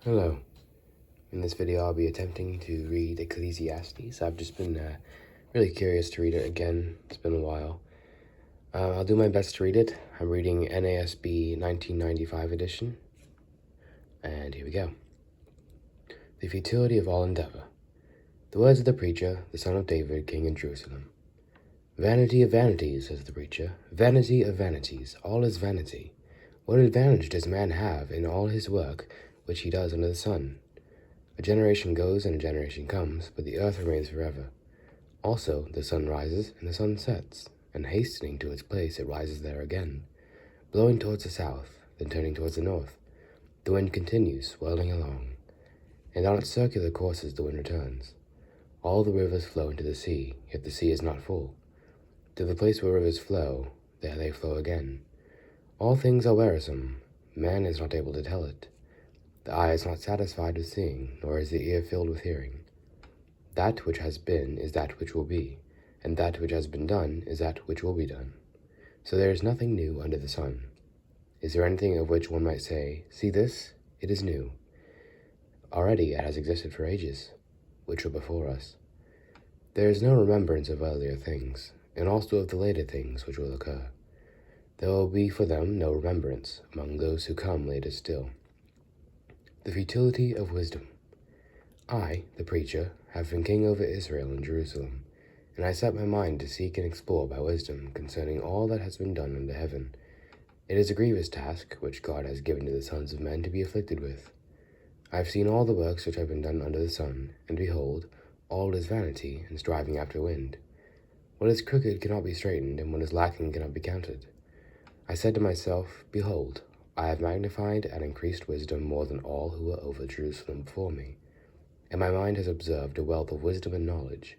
Hello. In this video, I'll be attempting to read Ecclesiastes. I've just been really curious to read it again. It's been a while. I'll do my best to read it. I'm reading NASB 1995 edition. And here we go. The futility of all endeavor. The words of the preacher, the son of David, king in Jerusalem. Vanity of vanities, says the preacher. Vanity of vanities. All is vanity. What advantage does man have in all his work which he does under the sun? A generation goes and a generation comes, but the earth remains forever. Also the sun rises and the sun sets, and hastening to its place it rises there again, blowing towards the south, then turning towards the north. The wind continues, whirling along, and on its circular courses the wind returns. All the rivers flow into the sea, yet the sea is not full. To the place where rivers flow, there they flow again. All things are wearisome, man is not able to tell it. The eye is not satisfied with seeing, nor is the ear filled with hearing. That which has been is that which will be, and that which has been done is that which will be done. So there is nothing new under the sun. Is there anything of which one might say, "See this? It is new"? Already it has existed for ages, which were before us. There is no remembrance of earlier things, and also of the later things which will occur. There will be for them no remembrance among those who come later still. The futility of wisdom. I, the preacher, have been king over Israel and Jerusalem, and I set my mind to seek and explore by wisdom concerning all that has been done under heaven. It is a grievous task which God has given to the sons of men to be afflicted with. I have seen all the works which have been done under the sun, and behold, all is vanity and striving after wind. What is crooked cannot be straightened, and what is lacking cannot be counted. I said to myself, Behold, I have magnified and increased wisdom more than all who were over Jerusalem before me. And my mind has observed a wealth of wisdom and knowledge.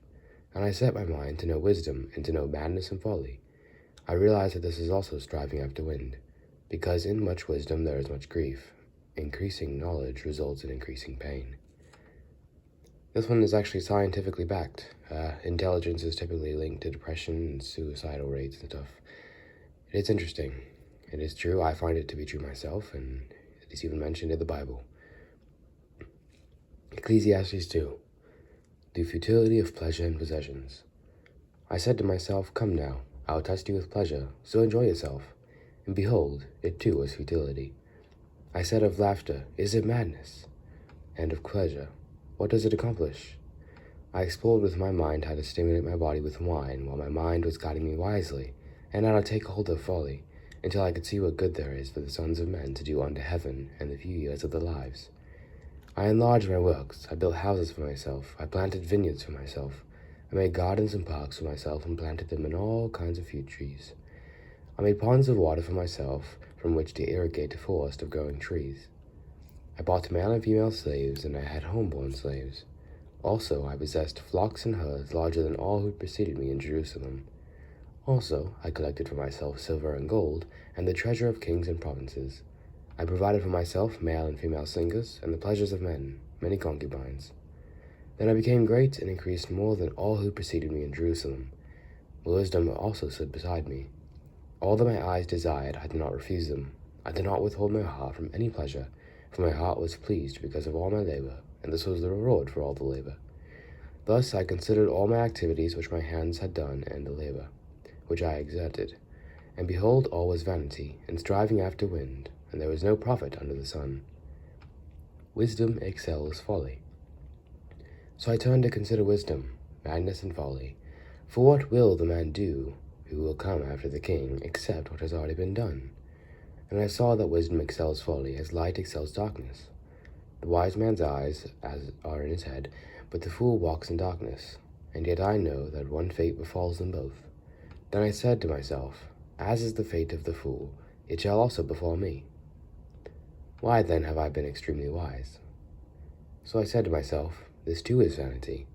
And I set my mind to know wisdom and to know madness and folly. I realize that this is also striving after wind, because in much wisdom there is much grief. Increasing knowledge results in increasing pain. This one is actually scientifically backed. Intelligence is typically linked to depression and suicidal rates and stuff. It is interesting. It is true. I find it to be true myself, and it is even mentioned in the Bible. Ecclesiastes 2. The futility of pleasure and possessions. I said to myself, Come now, I will test you with pleasure, so enjoy yourself. And behold, it too was futility. I said of laughter, Is it madness? And of pleasure, what does it accomplish? I explored with my mind how to stimulate my body with wine, while my mind was guiding me wisely, and how to take hold of folly, until I could see what good there is for the sons of men to do unto heaven and the few years of their lives. I enlarged my works, I built houses for myself, I planted vineyards for myself, I made gardens and parks for myself and planted them in all kinds of fruit trees. I made ponds of water for myself, from which to irrigate a forest of growing trees. I bought male and female slaves, and I had homeborn slaves. Also I possessed flocks and herds larger than all who preceded me in Jerusalem. Also I collected for myself silver and gold, and the treasure of kings and provinces. I provided for myself male and female singers, and the pleasures of men, many concubines. Then I became great and increased more than all who preceded me in Jerusalem. Wisdom also stood beside me. All that my eyes desired, I did not refuse them. I did not withhold my heart from any pleasure, for my heart was pleased because of all my labor, and this was the reward for all the labor. Thus I considered all my activities which my hands had done, and the labor which I exerted. And behold, all was vanity, and striving after wind, and there was no profit under the sun. Wisdom excels folly. So I turned to consider wisdom, madness, and folly. For what will the man do who will come after the king, except what has already been done? And I saw that wisdom excels folly, as light excels darkness. The wise man's eyes are in his head, but the fool walks in darkness. And yet I know that one fate befalls them both. Then I said to myself, As is the fate of the fool, it shall also befall me. Why then have I been extremely wise? So I said to myself, This too is vanity.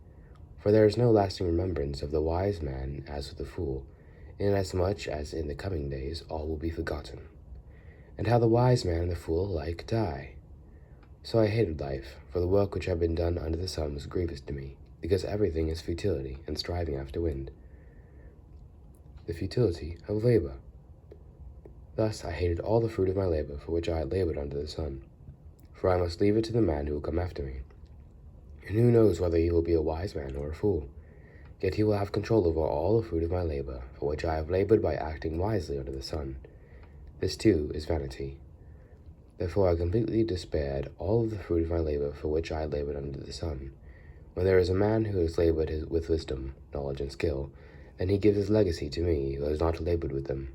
For there is no lasting remembrance of the wise man as of the fool, inasmuch as in the coming days all will be forgotten. And how the wise man and the fool alike die. So I hated life, for the work which had been done under the sun was grievous to me, because everything is futility and striving after wind. The futility of labor. Thus I hated all the fruit of my labor for which I had labored under the sun. for I must leave it to the man who will come after me. And who knows whether he will be a wise man or a fool? Yet he will have control over all the fruit of my labor, for which I have labored by acting wisely under the sun. This too is vanity. Therefore I completely despaired all of the fruit of my labor for which I had labored under the sun. When there is a man who has labored with wisdom, knowledge, and skill, then he gives his legacy to me who has not labored with them.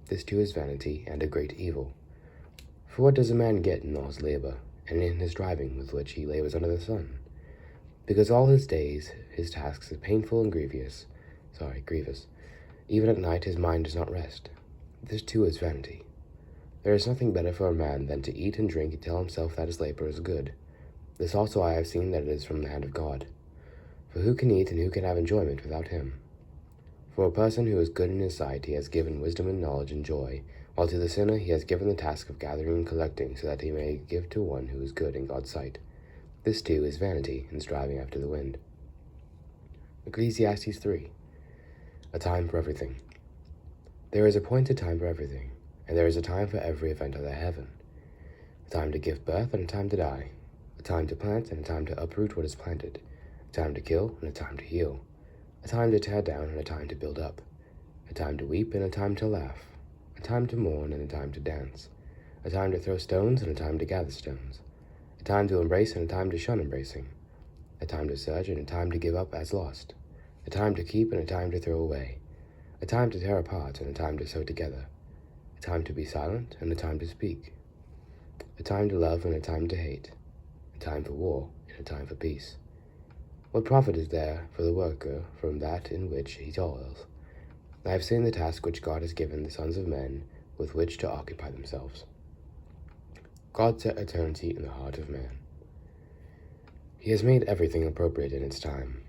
This too is vanity and a great evil. For what does a man get in all his labor, and in his striving with which he labors under the sun? Because all his days his tasks are painful and grievous. Even at night his mind does not rest. This too is vanity. There is nothing better for a man than to eat and drink and tell himself that his labor is good. This also I have seen that it is from the hand of God. For who can eat and who can have enjoyment without him? For a person who is good in his sight he has given wisdom and knowledge and joy, while to the sinner he has given the task of gathering and collecting, so that he may give to one who is good in God's sight. This too is vanity and striving after the wind. Ecclesiastes 3. A time for everything. There is appointed time for everything, and there is a time for every event under heaven. A time to give birth and a time to die, a time to plant and a time to uproot what is planted, a time to kill and a time to heal, a time to tear down and a time to build up, a time to weep and a time to laugh, a time to mourn and a time to dance, a time to throw stones and a time to gather stones, a time to embrace and a time to shun embracing, a time to search and a time to give up as lost, a time to keep and a time to throw away, a time to tear apart and a time to sew together, a time to be silent and a time to speak, a time to love and a time to hate, a time for war and a time for peace. What profit is there for the worker from that in which he toils? I have seen the task which God has given the sons of men with which to occupy themselves. God set eternity in the heart of man. He has made everything appropriate in its time.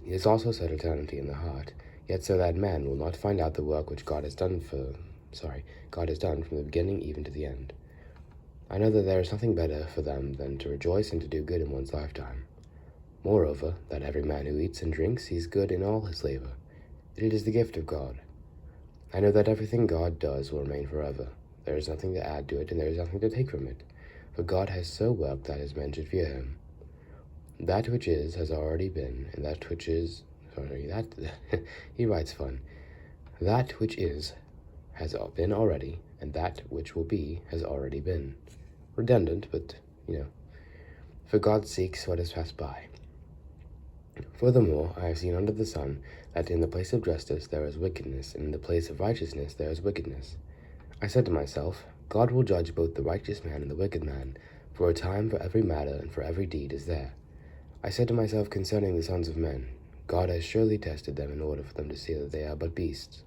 He has also set eternity in the heart, yet so that man will not find out the work which God has done from the beginning even to the end. I know that there is nothing better for them than to rejoice and to do good in one's lifetime. Moreover, that every man who eats and drinks sees good in all his labor. It is the gift of God. I know that everything God does will remain forever. There is nothing to add to it, and there is nothing to take from it. For God has so worked that his men should fear him. That which is has already been, and that which is... he writes fun. That which is has been already, and that which will be has already been. Redundant, but, For God seeks what has passed by. Furthermore, I have seen under the sun that in the place of justice there is wickedness, and in the place of righteousness there is wickedness. I said to myself, God will judge both the righteous man and the wicked man, for a time for every matter and for every deed is there. I said to myself concerning the sons of men, God has surely tested them in order for them to see that they are but beasts.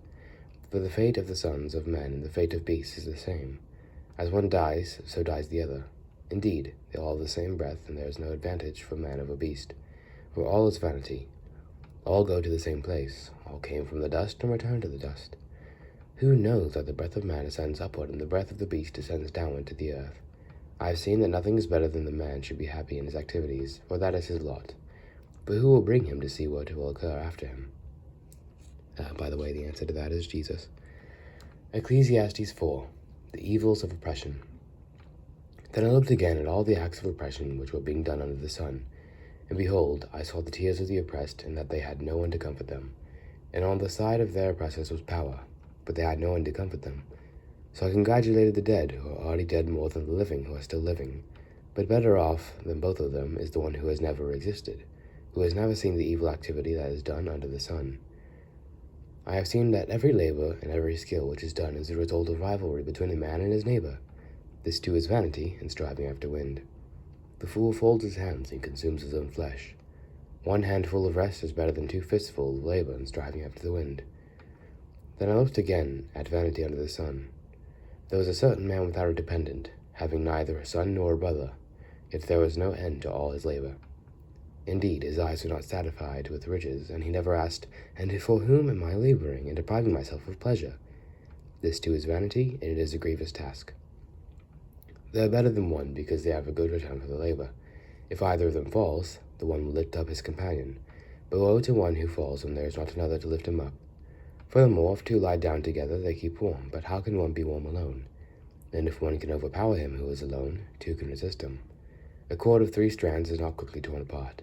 For the fate of the sons of men and the fate of beasts is the same. As one dies, so dies the other. Indeed, they all have the same breath, and there is no advantage for man over beast. For all is vanity. All go to the same place. All came from the dust and return to the dust. Who knows that the breath of man ascends upward, and the breath of the beast descends downward to the earth? I have seen that nothing is better than the man should be happy in his activities, for that is his lot. But who will bring him to see what will occur after him? By the way, the answer to that is Jesus. Ecclesiastes 4. The evils of oppression. Then I looked again at all the acts of oppression which were being done under the sun. And behold, I saw the tears of the oppressed, and that they had no one to comfort them. And on the side of their oppressors was power, but they had no one to comfort them. So I congratulated the dead, who are already dead more than the living, who are still living. But better off than both of them is the one who has never existed, who has never seen the evil activity that is done under the sun. I have seen that every labor and every skill which is done is the result of rivalry between a man and his neighbor. This too is vanity and striving after wind. The fool folds his hands and consumes his own flesh. One handful of rest is better than 2 fistfuls of labor and striving after the wind. Then I looked again at vanity under the sun. There was a certain man without a dependent, having neither a son nor a brother, yet there was no end to all his labor. Indeed, his eyes were not satisfied with riches, and he never asked, "And for whom am I laboring and depriving myself of pleasure?" This too is vanity, and it is a grievous task. They are better than one, because they have a good return for the labor. If either of them falls, the one will lift up his companion. But woe to one who falls when there is not another to lift him up. Furthermore, if 2 lie down together, they keep warm, but how can one be warm alone? And if one can overpower him who is alone, 2 can resist him. A cord of 3 strands is not quickly torn apart.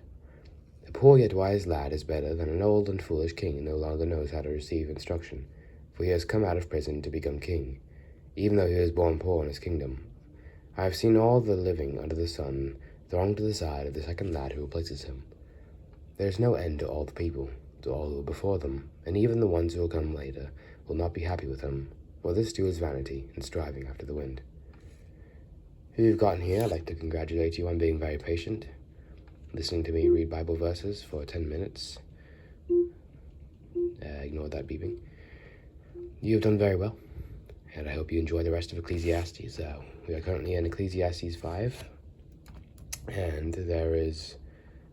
A poor yet wise lad is better than an old and foolish king who no longer knows how to receive instruction, for he has come out of prison to become king, even though he was born poor in his kingdom. I have seen all the living under the sun throng to the side of the second lad who replaces him. There is no end to all the people, to all who are before them, and even the ones who will come later will not be happy with him, for this too is vanity and striving after the wind. If you've gotten here, I'd like to congratulate you on being very patient, listening to me read Bible verses for 10 minutes. Ignore that beeping. You have done very well, and I hope you enjoy the rest of Ecclesiastes. We are currently in Ecclesiastes 5, and there is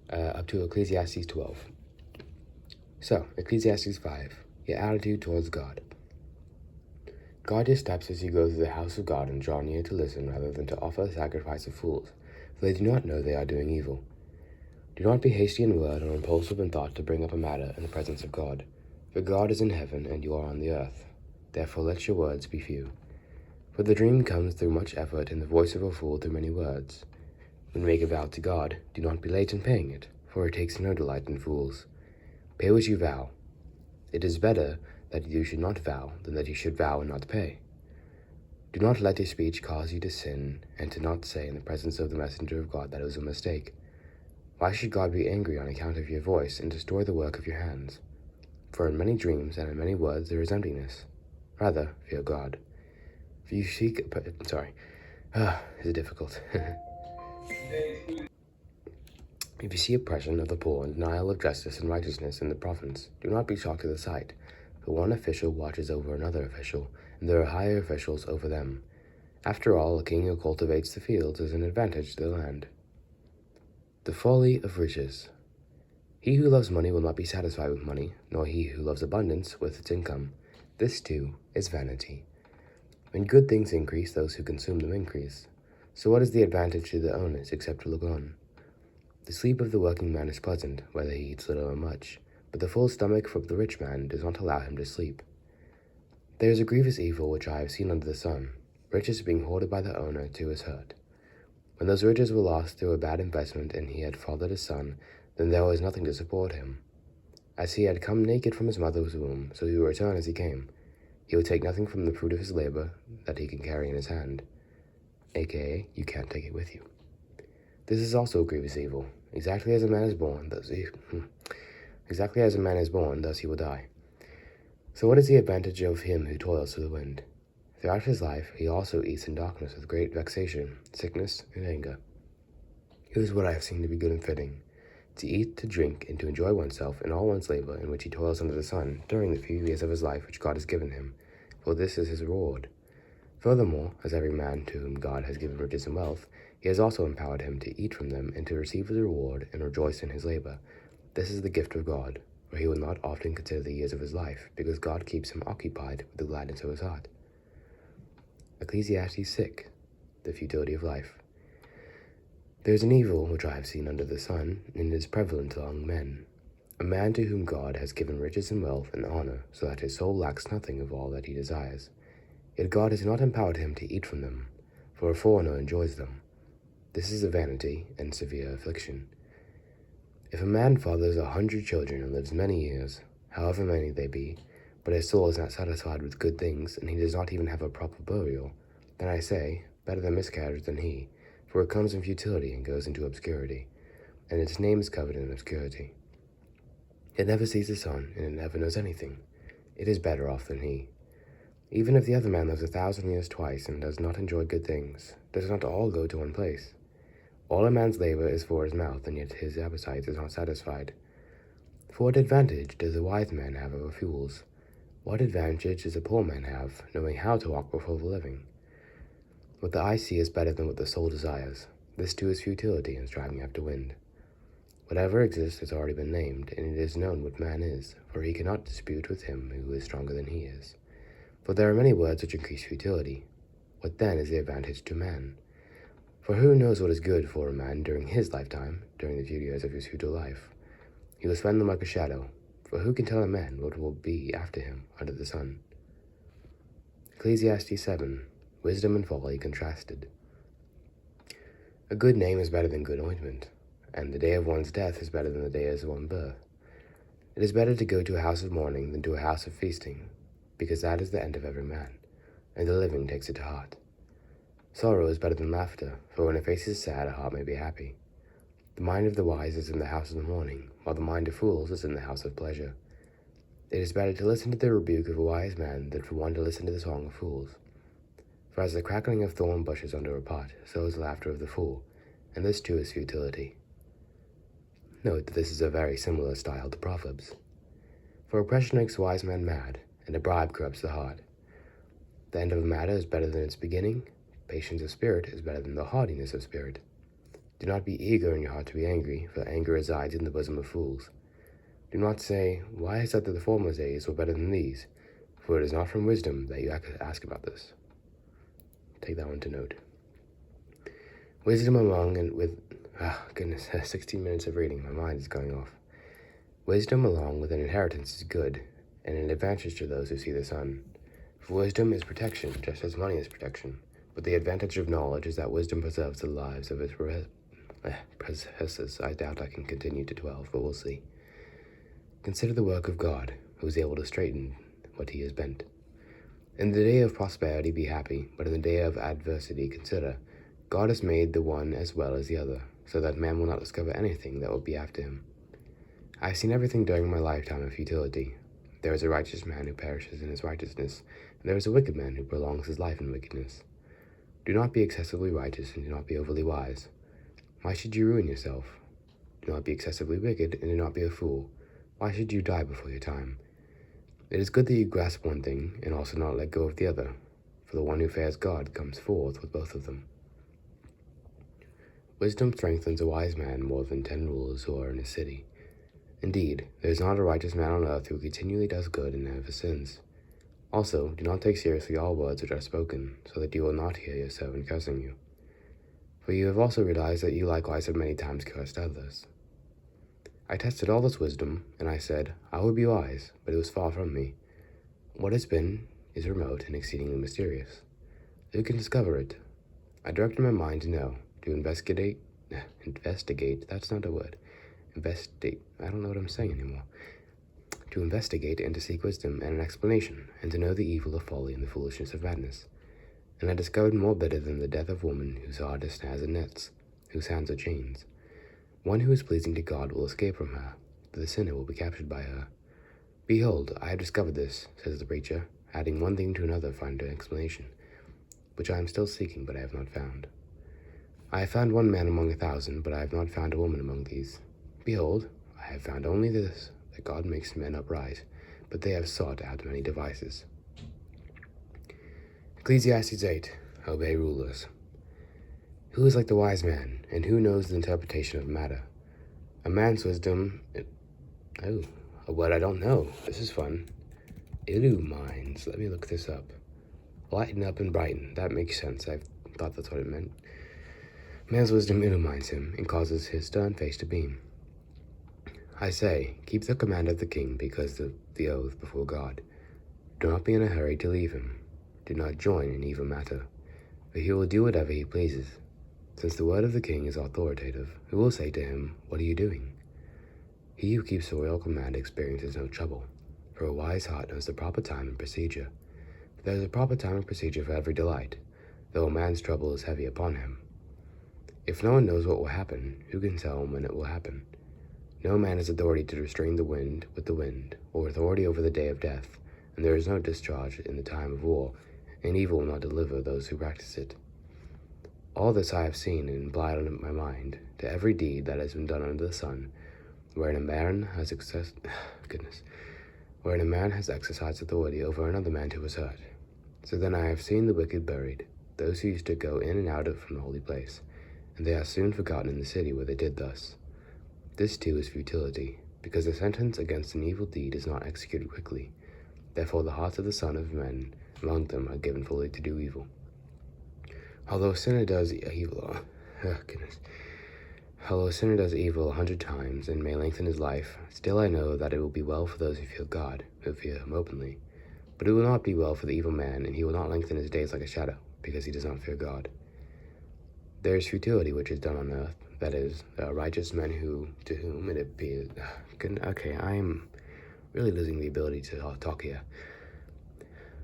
up to Ecclesiastes 12. So, Ecclesiastes 5, your attitude towards God. Guard your steps as you go through the house of God and draw near to listen rather than to offer the sacrifice of fools, for they do not know they are doing evil. Do not be hasty in word or impulsive in thought to bring up a matter in the presence of God, for God is in heaven and you are on the earth. Therefore let your words be few. For the dream comes through much effort and the voice of a fool through many words. When you make a vow to God, do not be late in paying it, for it takes no delight in fools. Pay what you vow. It is better that you should not vow than that you should vow and not pay. Do not let your speech cause you to sin, and to not say in the presence of the messenger of God that it was a mistake. Why should God be angry on account of your voice and destroy the work of your hands? For in many dreams and in many words there is emptiness. Rather, fear God. For you seek... this is difficult. If you see oppression of the poor and denial of justice and righteousness in the province, do not be shocked at the sight. For one official watches over another official, and there are higher officials over them. After all, a king who cultivates the fields is an advantage to the land. The folly of riches. He who loves money will not be satisfied with money, nor he who loves abundance with its income. This, too, is vanity. When good things increase, those who consume them increase. So what is the advantage to the owners except to look on? The sleep of the working man is pleasant, whether he eats little or much, but the full stomach of the rich man does not allow him to sleep. There is a grievous evil which I have seen under the sun, riches being hoarded by the owner to his hurt. When those riches were lost through a bad investment and he had fathered his son, then there was nothing to support him. As he had come naked from his mother's womb, so he will return as he came. He will take nothing from the fruit of his labor that he can carry in his hand, aka, you can't take it with you. This is also a grievous evil. Exactly as a man is born, thus he will die. So what is the advantage of him who toils to the wind? Throughout his life he also eats in darkness with great vexation, sickness, and anger. It is what I have seen to be good and fitting, to eat, to drink, and to enjoy oneself in all one's labor in which he toils under the sun during the few years of his life which God has given him, for this is his reward. Furthermore, as every man to whom God has given riches and wealth, he has also empowered him to eat from them and to receive his reward and rejoice in his labor. This is the gift of God, for he will not often consider the years of his life, because God keeps him occupied with the gladness of his heart. Ecclesiastes 6, the futility of life. There is an evil which I have seen under the sun, and it is prevalent among men. A man to whom God has given riches and wealth and honor, so that his soul lacks nothing of all that he desires. Yet God has not empowered him to eat from them, for a foreigner enjoys them. This is a vanity and severe affliction. If a man fathers 100 children and lives many years, however many they be, but his soul is not satisfied with good things, and he does not even have a proper burial, then I say, better the miscarriage than he, for it comes in futility and goes into obscurity, and its name is covered in obscurity. It never sees the sun, and it never knows anything. It is better off than he. Even if the other man lives 1,000 years twice and does not enjoy good things, does not all go to one place? All a man's labor is for his mouth, and yet his appetite is not satisfied. For what advantage does a wise man have over fools? What advantage does a poor man have, knowing how to walk before the living? What the eye sees is better than what the soul desires. This too is futility and striving after wind. Whatever exists has already been named, and it is known what man is, for he cannot dispute with him who is stronger than he is. For there are many words which increase futility. What then is the advantage to man? For who knows what is good for a man during his lifetime, during the few years of his futile life? He will spend them like a shadow, for who can tell a man what will be after him under the sun? Ecclesiastes 7, Wisdom and Folly Contrasted. A good name is better than good ointment, and the day of one's death is better than the day of one's birth. It is better to go to a house of mourning than to a house of feasting, because that is the end of every man, and the living takes it to heart. Sorrow is better than laughter, for when a face is sad, a heart may be happy. The mind of the wise is in the house of the mourning, while the mind of fools is in the house of pleasure. It is better to listen to the rebuke of a wise man than for one to listen to the song of fools. For as the crackling of thorn bushes under a pot, so is the laughter of the fool, and this too is futility. Note that this is a very similar style to Proverbs. For oppression makes a wise man mad, and a bribe corrupts the heart. The end of a matter is better than its beginning. Patience of spirit is better than the haughtiness of spirit. Do not be eager in your heart to be angry, for anger resides in the bosom of fools. Do not say, "Why is it that the former days were better than these?" For it is not from wisdom that you ask about this. Take that one to note. Wisdom along and with... 16 minutes of reading, my mind is going off. Wisdom along with an inheritance is good, and an advantage to those who see the sun. For wisdom is protection, just as money is protection. But the advantage of knowledge is that wisdom preserves the lives of its possessors. I doubt I can continue to 12, but we'll see. Consider the work of God, who is able to straighten what he has bent. In the day of prosperity be happy, but in the day of adversity consider, God has made the one as well as the other, so that man will not discover anything that will be after him. I have seen everything during my lifetime of futility. There is a righteous man who perishes in his righteousness, and there is a wicked man who prolongs his life in wickedness. Do not be excessively righteous, and do not be overly wise. Why should you ruin yourself? Do not be excessively wicked, and do not be a fool. Why should you die before your time? It is good that you grasp one thing, and also not let go of the other, for the one who fears God comes forth with both of them. Wisdom strengthens a wise man more than 10 rulers who are in a city. Indeed, there is not a righteous man on earth who continually does good and never sins. Also, do not take seriously all words which are spoken, so that you will not hear your servant cursing you. For you have also realized that you likewise have many times cursed others. I tested all this wisdom, and I said, I would be wise, but it was far from me. What has been is remote and exceedingly mysterious. Who can discover it? I directed my mind to know, to investigate, that's not a word. I don't know what I'm saying anymore. To investigate and to seek wisdom and an explanation, and to know the evil of folly and the foolishness of madness. And I discovered more bitter than the death of woman whose heart is snares and nets, whose hands are chains. One who is pleasing to God will escape from her, but the sinner will be captured by her. Behold, I have discovered this, says the preacher, adding one thing to another find an explanation, which I am still seeking, but I have not found. I have found one man among 1,000, but I have not found a woman among these. Behold, I have found only this, that God makes men upright, but they have sought out many devices. Ecclesiastes 8. Obey rulers. Who is like the wise man, and who knows the interpretation of matter? A man's wisdom... a word I don't know. This is fun. Illumines. Let me look this up. Lighten up and brighten. That makes sense. I thought that's what it meant. Man's wisdom illumines him, and causes his stern face to beam. I say, keep the command of the king because of the oath before God. Do not be in a hurry to leave him. Do not join in evil matter, for he will do whatever he pleases. Since the word of the king is authoritative, who will say to him, What are you doing? He who keeps the royal command experiences no trouble, for a wise heart knows the proper time and procedure. But there is a proper time and procedure for every delight, though a man's trouble is heavy upon him. If no one knows what will happen, who can tell when it will happen? No man has authority to restrain the wind with the wind, or authority over the day of death, and there is no discharge in the time of war, and evil will not deliver those who practice it. All this I have seen and implied on my mind, to every deed that has been done under the sun, wherein a man has exercised authority over another man who was hurt. So then I have seen the wicked buried, those who used to go in and out from the holy place, and they are soon forgotten in the city where they did thus. This too is futility, because the sentence against an evil deed is not executed quickly. Therefore the hearts of the sons of men among them are given fully to do evil. Although a sinner does evil 100 times and may lengthen his life, still I know that it will be well for those who fear God, who fear him openly. But it will not be well for the evil man, and he will not lengthen his days like a shadow, because he does not fear God. There is futility which is done on earth, that is, righteous men to whom it appears... Okay, I am really losing the ability to talk here.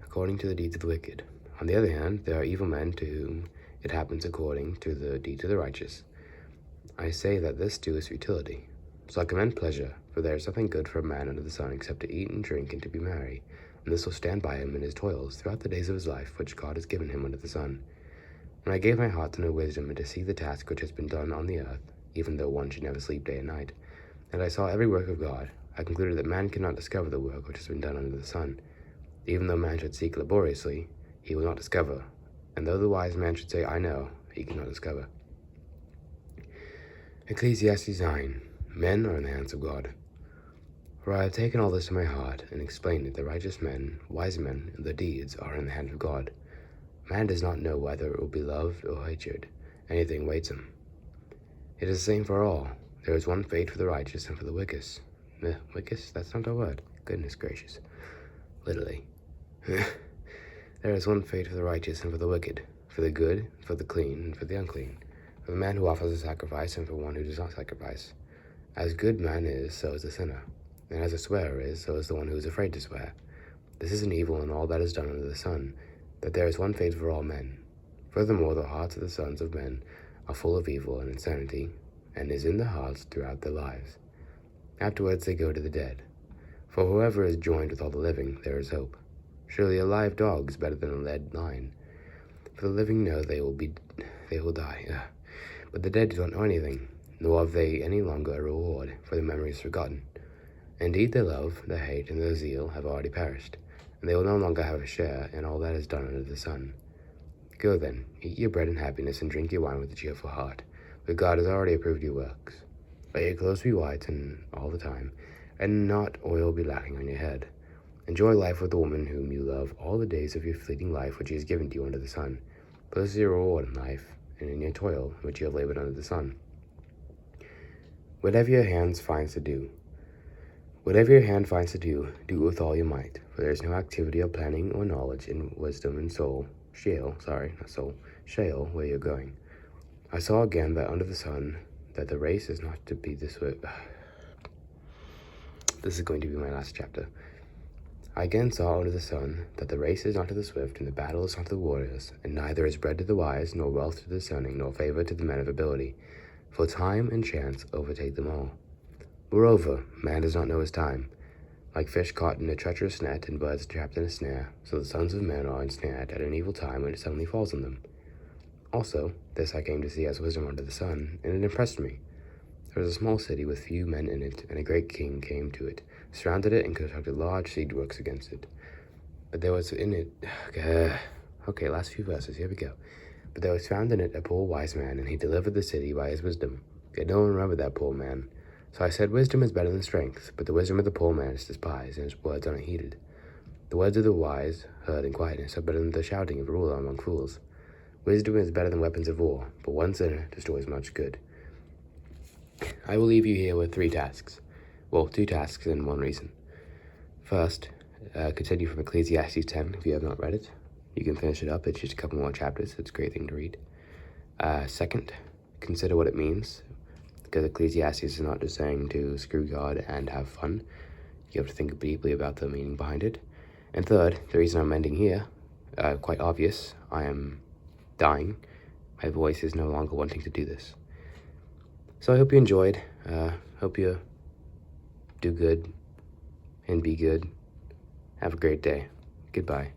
According to the deeds of the wicked. On the other hand, there are evil men to whom it happens according to the deeds of the righteous. I say that this too is futility. So I commend pleasure, for there is nothing good for a man under the sun except to eat and drink and to be merry, and this will stand by him in his toils throughout the days of his life which God has given him under the sun. When I gave my heart to know wisdom and to see the task which has been done on the earth, even though one should never sleep day and night, and I saw every work of God, I concluded that man cannot discover the work which has been done under the sun. Even though man should seek laboriously, he will not discover, and though the wise man should say, I know, he cannot discover. Ecclesiastes 9. Men are in the hands of God. For I have taken all this to my heart, and explained it that righteous men, wise men, and their deeds are in the hand of God. Man does not know whether it will be loved or hated. Anything waits him. It is the same for all. There is one fate for the righteous and for the wicked. The wicked? That's not a word. Goodness gracious. Literally. There is one fate for the righteous and for the wicked, for the good, for the clean, and for the unclean, for the man who offers a sacrifice and for one who does not sacrifice. As good man is, so is the sinner, and as a swearer is, so is the one who is afraid to swear. This is an evil in all that is done under the sun, that there is one fate for all men. Furthermore, the hearts of the sons of men are full of evil and insanity, and is in the hearts throughout their lives. Afterwards they go to the dead. For whoever is joined with all the living, there is hope. Surely a live dog is better than a dead lion. For the living know they will die. But the dead do not know anything, nor have they any longer a reward, for their memory is forgotten. Indeed, their love, their hate, and their zeal have already perished, and they will no longer have a share in all that is done under the sun. Go then, eat your bread in happiness, and drink your wine with a cheerful heart, for God has already approved your works. Let your clothes be white and all the time, and not oil be lacking on your head. Enjoy life with the woman whom you love all the days of your fleeting life which he has given to you under the sun. For this is your reward in life, and in your toil which you have labored under the sun. Whatever your hand finds to do, do it with all your might, for there is no activity of planning or knowledge in wisdom and shale where you're going. I saw again that under the sun, that the race is not to be this way. This is going to be my last chapter. I again saw under the sun that the race is not to the swift, and the battle is not to the warriors, and neither is bread to the wise, nor wealth to the discerning, nor favor to the men of ability. For time and chance overtake them all. Moreover, man does not know his time. Like fish caught in a treacherous net, and birds trapped in a snare, so the sons of men are ensnared at an evil time when it suddenly falls on them. Also, this I came to see as wisdom under the sun, and it impressed me. There was a small city with few men in it, and a great king came to it, surrounded it, and constructed large siege works against it. But there was in it... Okay, last few verses, here we go. But there was found in it a poor wise man, and he delivered the city by his wisdom. Yet no one remembered that poor man. So I said, wisdom is better than strength, but the wisdom of the poor man is despised, and his words are not heeded. The words of the wise, heard in quietness, are better than the shouting of a ruler among fools. Wisdom is better than weapons of war, but one sinner destroys much good. I will leave you here with 3 tasks. Well, 2 tasks and 1 reason. First, continue from Ecclesiastes 10 if you have not read it. You can finish it up. It's just a couple more chapters. It's a great thing to read. Second, consider what it means, because Ecclesiastes is not just saying to screw God and have fun. You have to think deeply about the meaning behind it. And third, the reason I'm ending here, quite obvious. I am dying. My voice is no longer wanting to do this. So I hope you enjoyed. Hope you do good and be good. Have a great day. Goodbye.